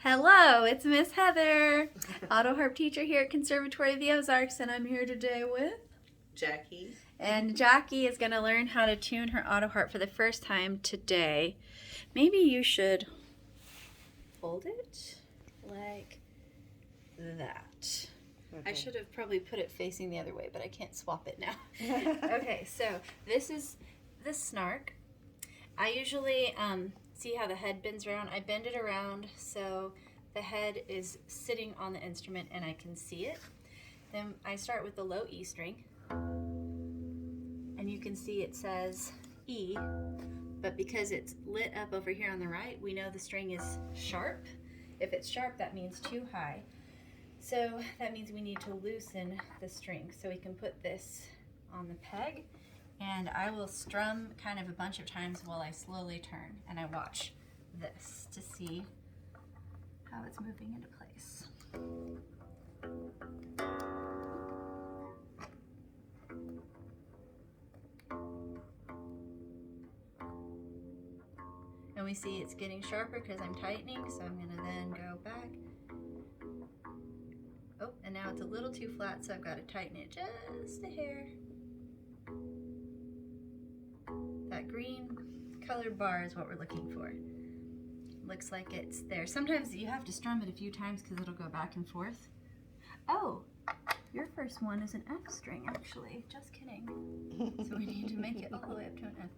Hello, it's Miss Heather, Autoharp teacher here at Conservatory of the Ozarks, and I'm here today with Jackie. And Jackie is going to learn how to tune her Autoharp for the first time today. Maybe you should hold it like that. Okay. I should have probably put it facing the other way, but I can't swap it now. Okay, so this is the snark. I usually see how the head bends around. I bend it around so the head is sitting on the instrument and I can see it. Then I start with the low E string. And you can see it says E, but because it's lit up over here on the right, we know the string is sharp. If it's sharp, that means too high. So that means we need to loosen the string. So we can put this on the peg, and I will strum kind of a bunch of times while I slowly turn, and I watch this to see how it's moving into place. And we see it's getting sharper because I'm tightening, so I'm going to then go back. Oh, and now it's a little too flat, so I've got to tighten it just a hair. That green colored bar is what we're looking for. Looks like it's there. Sometimes you have to strum it a few times because it'll go back and forth. Oh, your first one is an F string, actually. Just kidding. So we need to make it all the way up to an F.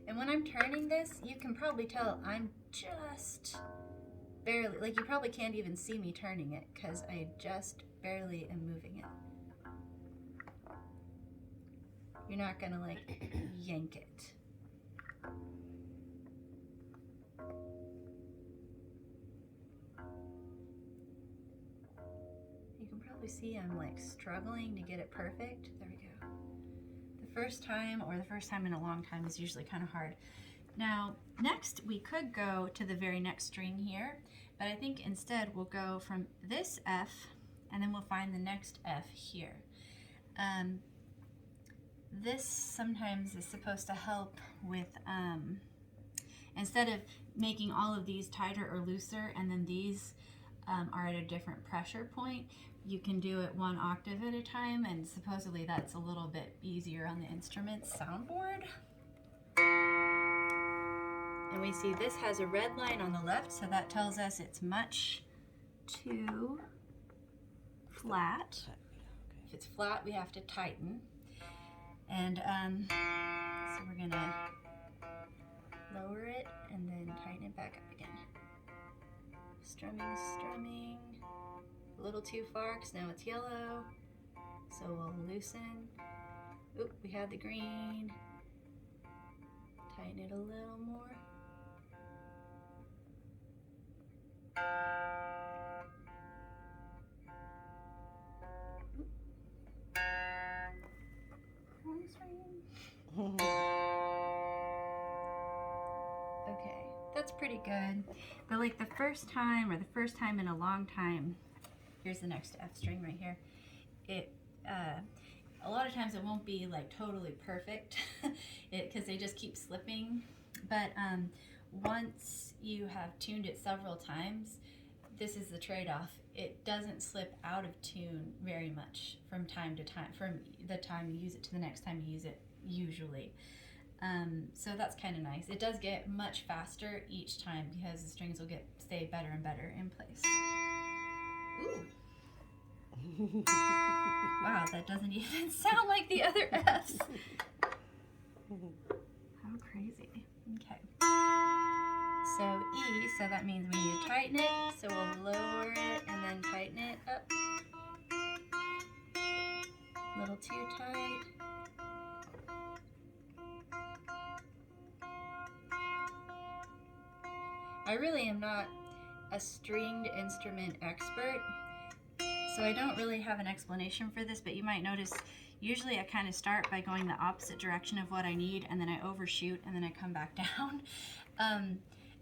And when I'm turning this, you can probably tell I'm just barely, like you probably can't even see me turning it because I just barely am moving it. You're not gonna like yank it. You can probably see I'm like struggling to get it perfect. There we go. First time or the first time in a long time is usually kind of hard. Now, next we could go to the very next string here, but I think instead we'll go from this F and then we'll find the next F here. This sometimes is supposed to help with, instead of making all of these tighter or looser and then these are at a different pressure point, you can do it one octave at a time, and supposedly that's a little bit easier on the instrument's soundboard. And we see this has a red line on the left, so that tells us it's much too flat. If it's flat, we have to tighten. And so we're gonna lower it and then tighten it back up again. Strumming, strumming. A little too far because now it's yellow, so we'll loosen. Oop, we had the green. Tighten it a little more. Oop. Wrong string. Okay, that's pretty good. But like the first time or the first time in a long time, here's the next F string right here. A lot of times it won't be like totally perfect because they just keep slipping. But once you have tuned it several times, this is the trade-off. It doesn't slip out of tune very much from time to time, from the time you use it to the next time you use it, usually. So that's kind of nice. It does get much faster each time because the strings will stay better and better in place. Ooh. Wow, that doesn't even sound like the other F's. How crazy. Okay. So E, so that means we need to tighten it. So we'll lower it and then tighten it up. A little too tight. I really am not a stringed instrument expert, so I don't really have an explanation for this, but you might notice usually I kind of start by going the opposite direction of what I need, and then I overshoot, and then I come back down.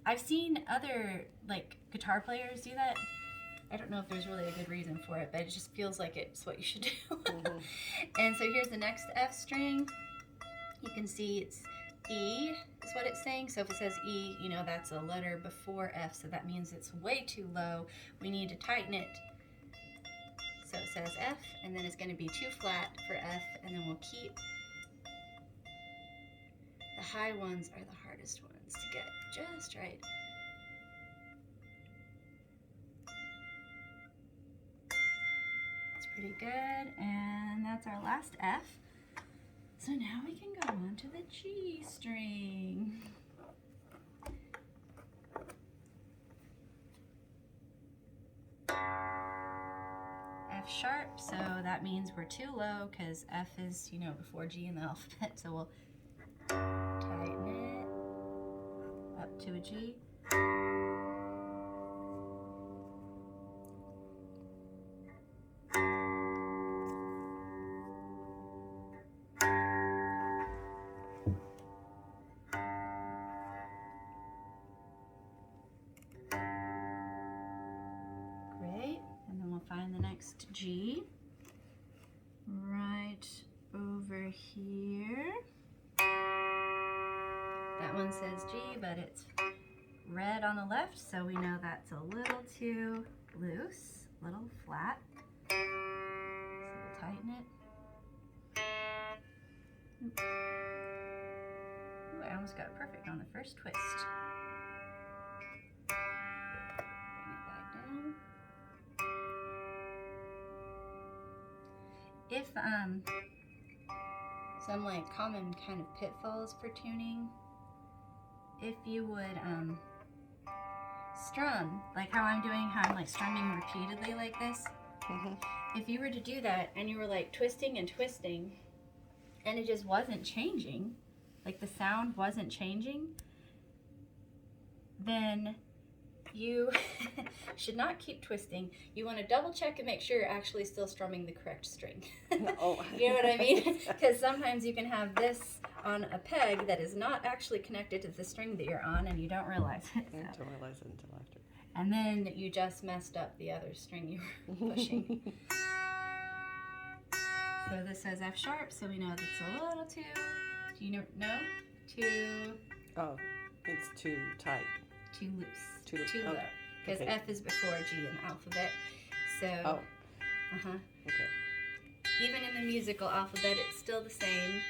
I've seen other like guitar players do that, I don't know if there's really a good reason for it, but it just feels like it's what you should do. And so here's the next F string. You can see it's E is what it's saying. So if it says E, you know that's a letter before F, so that means it's way too low. We need to tighten it. So it says F, and then it's going to be too flat for F, and then we'll keep. The high ones are the hardest ones to get just right. That's pretty good, and that's our last F. So now we can go on to the G string. F sharp, so that means we're too low because F is, you know, before G in the alphabet, so we'll tighten it up to a G. Great, and then we'll find the next G right over here. That one says G, but it's red on the left, so we know that's a little too loose, a little flat. So we'll tighten it. Ooh, I almost got it perfect on the first twist. Bring it back down. If some like common kind of pitfalls for tuning, if you would strum, like how I'm doing, how I'm like strumming repeatedly like this, if you were to do that and you were like twisting and twisting and it just wasn't changing, like the sound wasn't changing, then you should not keep twisting. You want to double check and make sure you're actually still strumming the correct string. Oh. You know what I mean? Because sometimes you can have this on a peg that is not actually connected to the string that you're on, and you don't realize it. I don't realize it until after. And then you just messed up the other string you were pushing. So this says F sharp, so we know that's a little too, do you know? Too... Oh, it's too tight. Too loose. Too low. Because okay. F is before G in the alphabet. So, Okay. Even in the musical alphabet, it's still the same.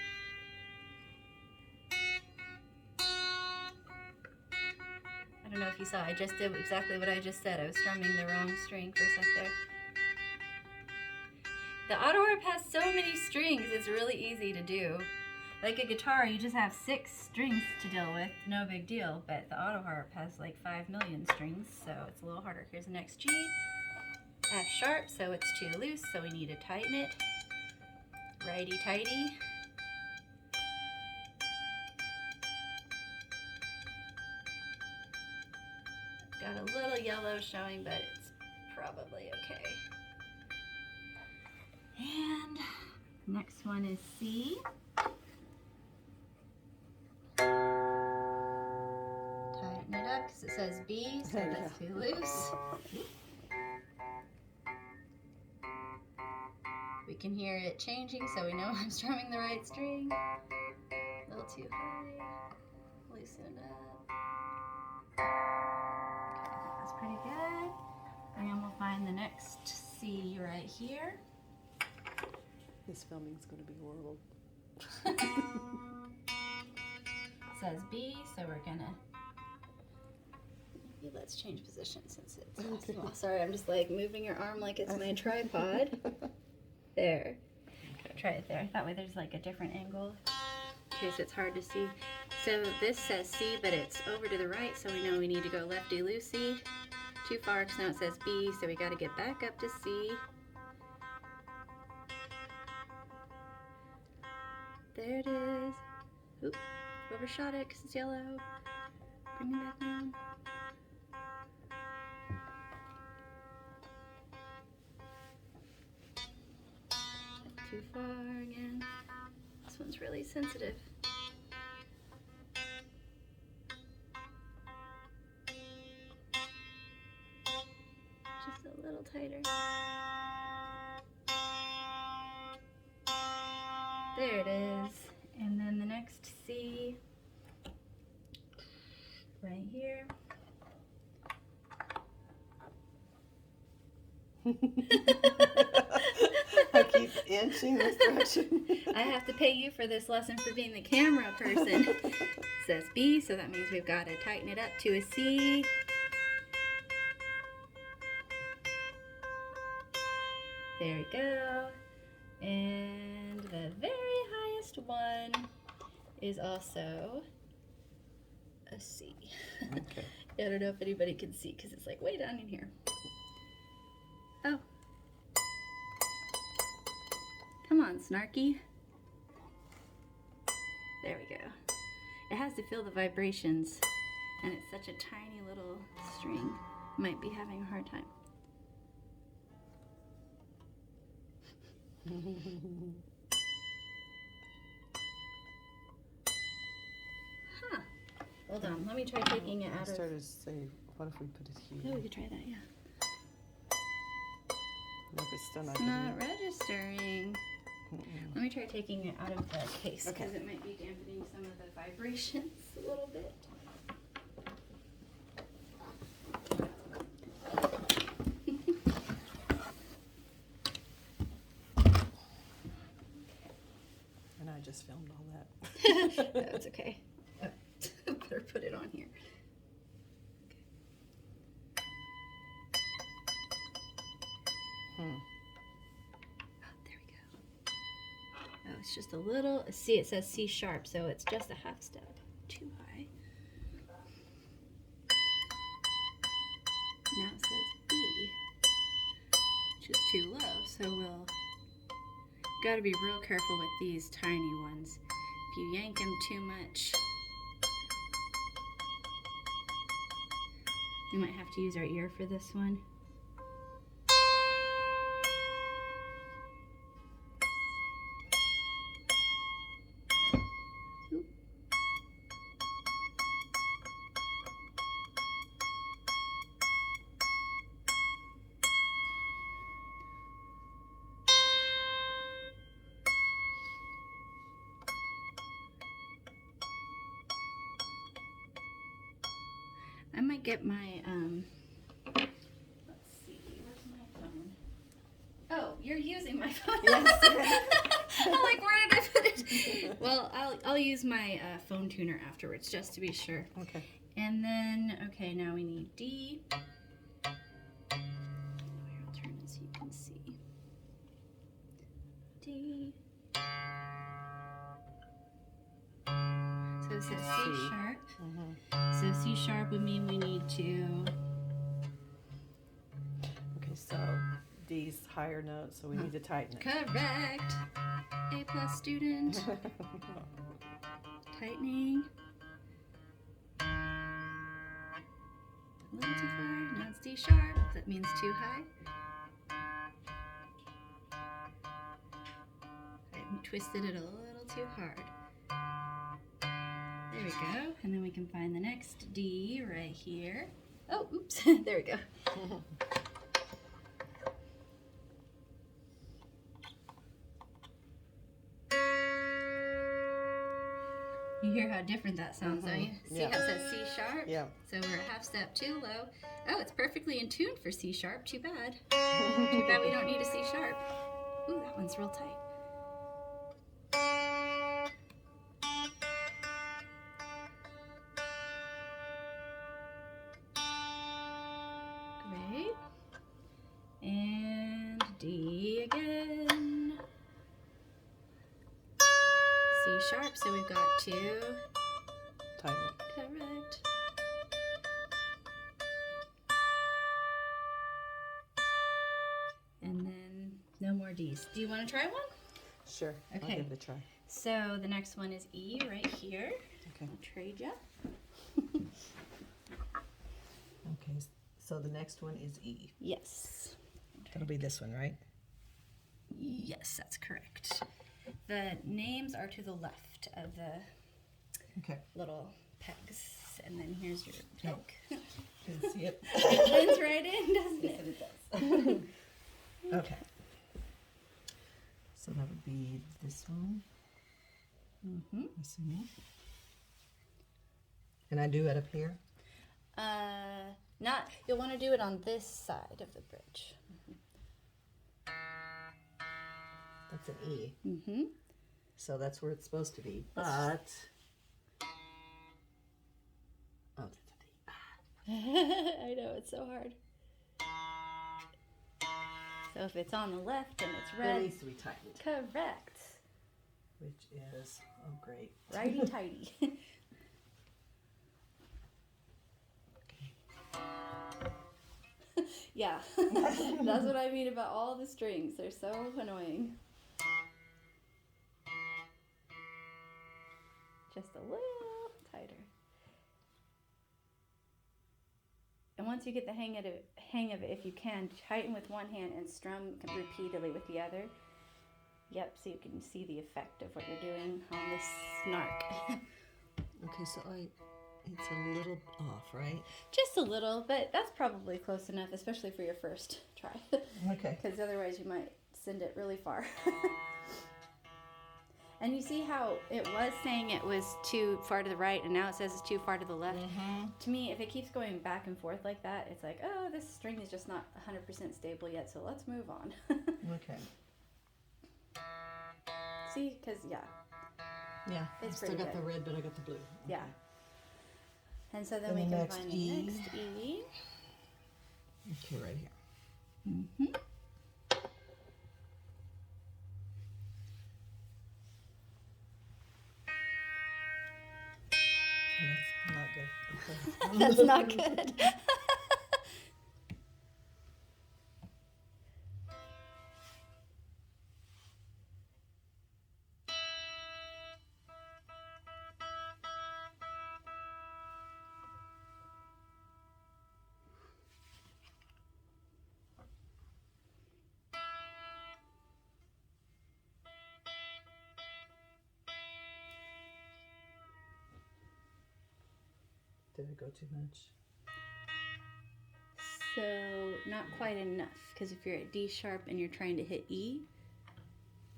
I don't know if you saw, I just did exactly what I just said. I was strumming the wrong string for a sec there. The Autoharp has so many strings, it's really easy to do. Like a guitar, you just have 6 strings to deal with, no big deal, but the Autoharp has like 5 million strings, so it's a little harder. Here's the next G, F sharp, so it's too loose, so we need to tighten it. Righty-tighty. Got a little yellow showing, but it's probably okay. And next one is C. Tighten it up because it says B, so that's too loose. We can hear it changing, so we know I'm strumming the right string. A little too high. Loosen it up. Okay, that's pretty good. And we'll find the next C right here. This filming's going to be horrible. It says B, so we're gonna, maybe let's change position since it's small. Sorry, I'm just like moving your arm like it's my tripod. There. Okay. Try it there. That way there's like a different angle in case it's hard to see. So this says C, but it's over to the right, so we know we need to go lefty-loosey. Too far, because now it says B, so we got to get back up to C. There it is. Oop, overshot it because it's yellow. Bring it back down. Too far again. This one's really sensitive. Just a little tighter. There it is. And then the next C right here. I keep inching this direction. I have to pay you for this lesson for being the camera person. It says B, so that means we've got to tighten it up to a C. There we go. And the very highest one is also a C. Okay. I don't know if anybody can see because it's like way down in here. Oh. Come on, Snarky. There we go. It has to feel the vibrations, and it's such a tiny little string. Might be having a hard time. Huh. Hold on, let me try taking it I out of... started to say, what if we put it Oh, here? we could try that, yeah. Nope, it's still not It's getting not it. registering. Mm-mm. Let me try taking it out of the case Okay. because it might be dampening some of the vibrations a little bit. And I just filmed all that. That's okay. Better put it on here. Hmm. There we go. Oh, it's just a little. See, it says C sharp, so it's just a half step too high. Now it says E, which is too low. So we'll got to be real careful with these tiny ones. If you yank them too much, we might have to use our ear for this one. Oop. I might get my, let's see, where's my phone? Oh, you're using my phone. Yes. I'm like, where did I put it? Well, I'll use my phone tuner afterwards, just to be sure. Okay. And then, okay, now we need D. I'll turn it so you can see. D. So it says C C. sharp. Mm-hmm. So C sharp would mean we need to, Okay, so D's higher note, so we need to tighten it. correct. A+ student. Tightening. A little too far. Now it's D sharp. That means too high. I twisted it a little too hard. There we go. And then we can find the next D right here. Oh, oops. There we go. You hear how different that sounds, don't you? See Yeah. how it says C sharp? Yeah. So we're a half step too low. Oh, it's perfectly in tune for C sharp. Too bad. Too bad we don't need a C sharp. Ooh, that one's real tight. Great. And D again. C sharp, so we've got two. Tighten it. Correct. And then no more D's. Do you want to try one? Sure. Okay. I'll give it a try. So the next one is E right here. Okay. I'll trade ya. Okay, so the next one is E. Yes. That'll be this one, right? Yes, that's correct. The names are to the left of the Okay. little pegs. And then here's your pick. can see it. It blends right in, doesn't Yes, it? it does. Okay. So that would be this one, Mm-hmm. assuming. Can I do it up here? Not. You'll want to do it on this side of the bridge. That's an E. Mm-hmm. So that's where it's supposed to be. But oh, that's a D. I know, it's so hard. So if it's on the left and it's It red, needs to be tightened, correct. which is great. Righty tighty. Yeah, that's what I mean about all the strings. They're so annoying. Just a little tighter. And once you get the hang of it, if you can, tighten with one hand and strum repeatedly with the other. Yep, so you can see the effect of what you're doing on this snark. Okay, so it's a little off, right? Just a little, but that's probably close enough, especially for your first try. Okay. Because otherwise you might send it really far. And you see how it was saying it was too far to the right, and now it says it's too far to the left? Mm-hmm. To me, if it keeps going back and forth like that, it's like, oh, this string is just not 100% stable yet, so let's move on. Okay. See? Because, yeah. Yeah, It's I still pretty got the good. red, but I got the blue. Yeah. And so then And we the can next find E. the next E. Okay, right here. Mm-hmm. Oh, that's not good. Okay. That's not good. Did I go too much? So not quite enough, because if you're at D sharp and you're trying to hit E,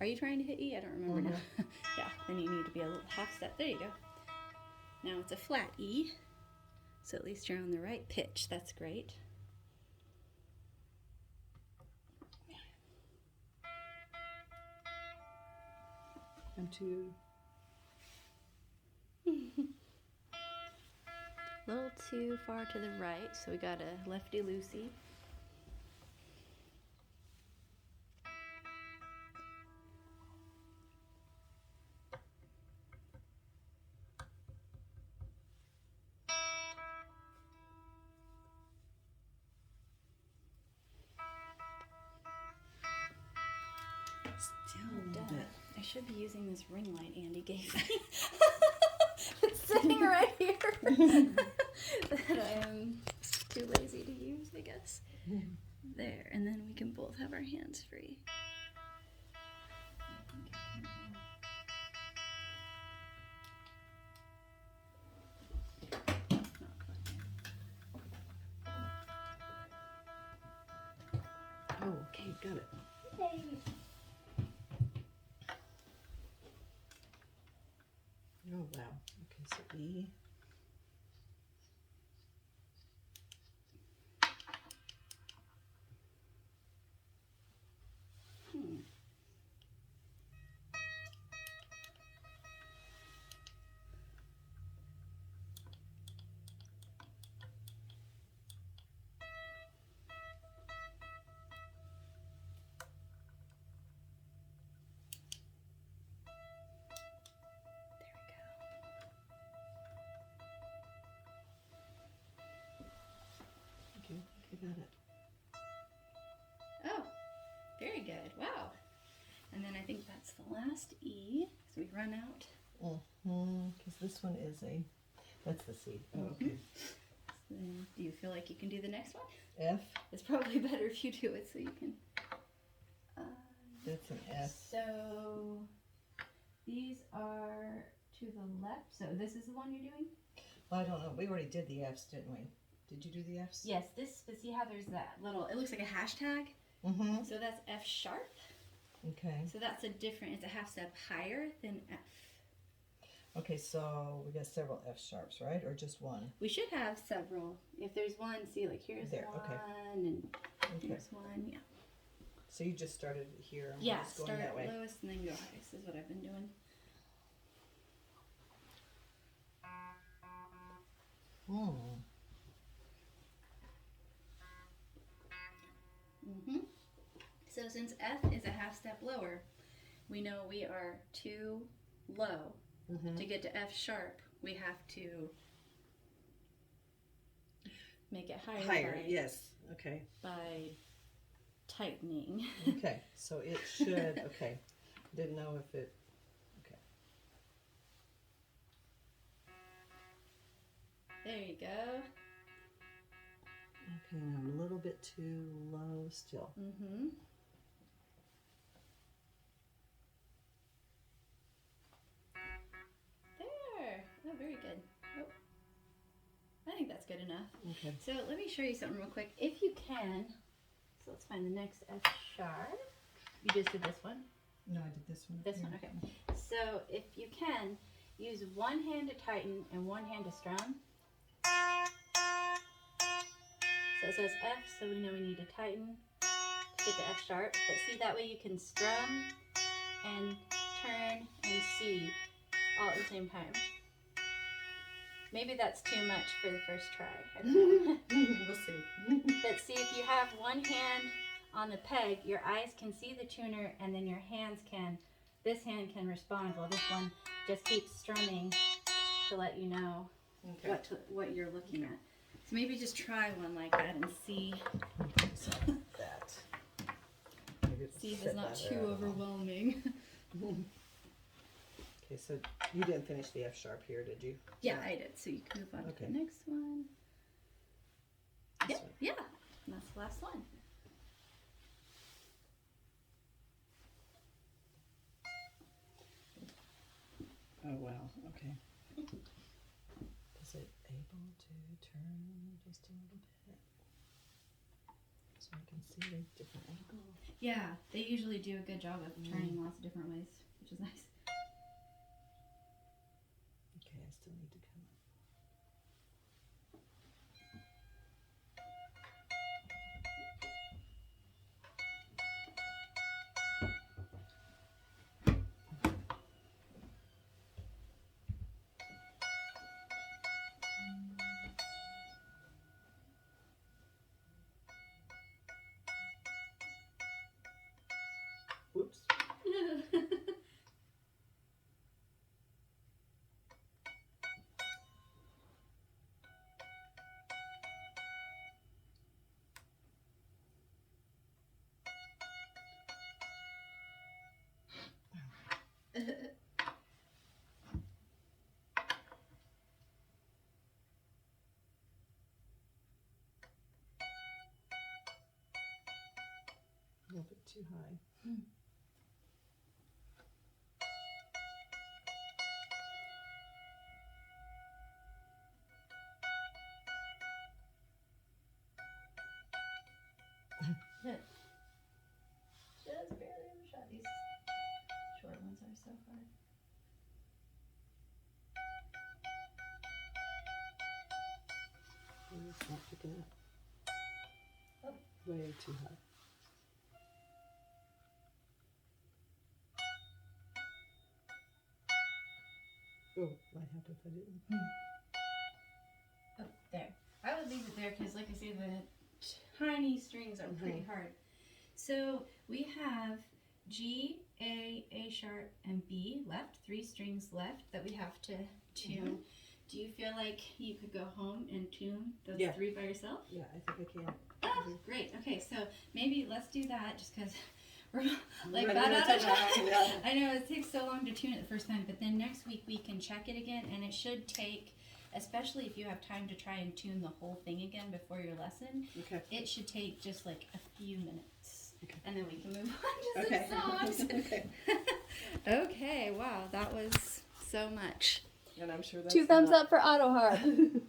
are you trying to hit E? I don't remember now. Yeah, then you need to be a little half step. There you go. Now it's a flat E, so at least you're on the right pitch. That's great. I'm too. A little too far to the right, so we got a lefty loosey. Still a Oh, little duh. bit. I should be using this ring light Andy gave me. It's sitting right here. That I am too lazy to use, I guess. There, and then we can both have our hands free. Oh, okay, got it. Oh, wow. Okay, so E. Okay, I got it. Oh, very good. Wow. And then I think that's the last E, so we run out. Because this one is that's the C. Oh, okay. Then do you feel like you can do the next one? F, It's probably better if you do it so you can. that's an F. So these are to the left. So this is the one you're doing? Well, I don't know. We already did the Fs, didn't we? Did you do the Fs? Yes, this, but see how there's that little, it looks like a hashtag? Mm-hmm. So that's F sharp. Okay. So that's a different, it's a half step higher than F. Okay, so we got several F sharps, right? Or just one? We should have several. If there's one, see, like here's There, one, okay. and Okay. here's one, yeah. So you just started here and we're Yeah, just going start that way. lowest and then go highest is what I've been doing. Hmm. So since F is a half step lower, we know we are too low. To get to F sharp, we have to make it higher. Higher, by, yes. Okay. by tightening. Okay, so it should, okay. Didn't know if it, okay. There you go. Okay, now I'm a little bit too low still. Mm-hmm. There. Oh, very good. Oh, I think that's good enough. Okay. So let me show you something real quick. If you can, so let's find the next F sharp. You just did this one? No, I did this one. This one, okay. So if you can, use one hand to tighten and one hand to strum. So it says F, so we know we need to tighten to get to F sharp. But see, that way you can strum and turn and C all at the same time. Maybe that's too much for the first try. I don't know. We'll see. But see, if you have one hand on the peg, your eyes can see the tuner, and then your hands can, this hand can respond, while this one just keeps strumming to let you know what you're looking at. So maybe just try one like that and see. Okay, so that. Maybe See if set it's not that too there. overwhelming. Okay, so you didn't finish the F sharp here, did you? Yeah, I did. So you can move on to Okay. the next one. This Yep, one. yeah. And that's the last one. Oh, wow, okay. Is it able to turn just a little bit? So I can see the different angle. Yeah, they usually do a good job of turning lots of different ways, which is nice. Okay, I still need to come up. Whoops. A little bit too high. Just barely overshot. These short ones are so hard. It's not picking up. Oh. Way too high. Oh, might happen if I didn't. Oh, there. I would leave it there because, like I say, the tiny strings are pretty hard. So we have G, A sharp, and B left. 3 strings left that we have to tune. Do you feel like you could go home and tune those 3 by yourself? Yeah, I think I can. Oh, great. Okay, so maybe let's do that just because we're like Right, that we're out of gonna time. take that, yeah. I know it takes so long to tune it the first time, but then next week we can check it again, and it should take, especially if you have time to try and tune the whole thing again before your lesson, Okay. it should take just like a few minutes. Okay. And then we can move on to Okay. some songs. Okay. Okay, wow, that was so much. And I'm sure that's 2 thumbs not- up for Autoharp.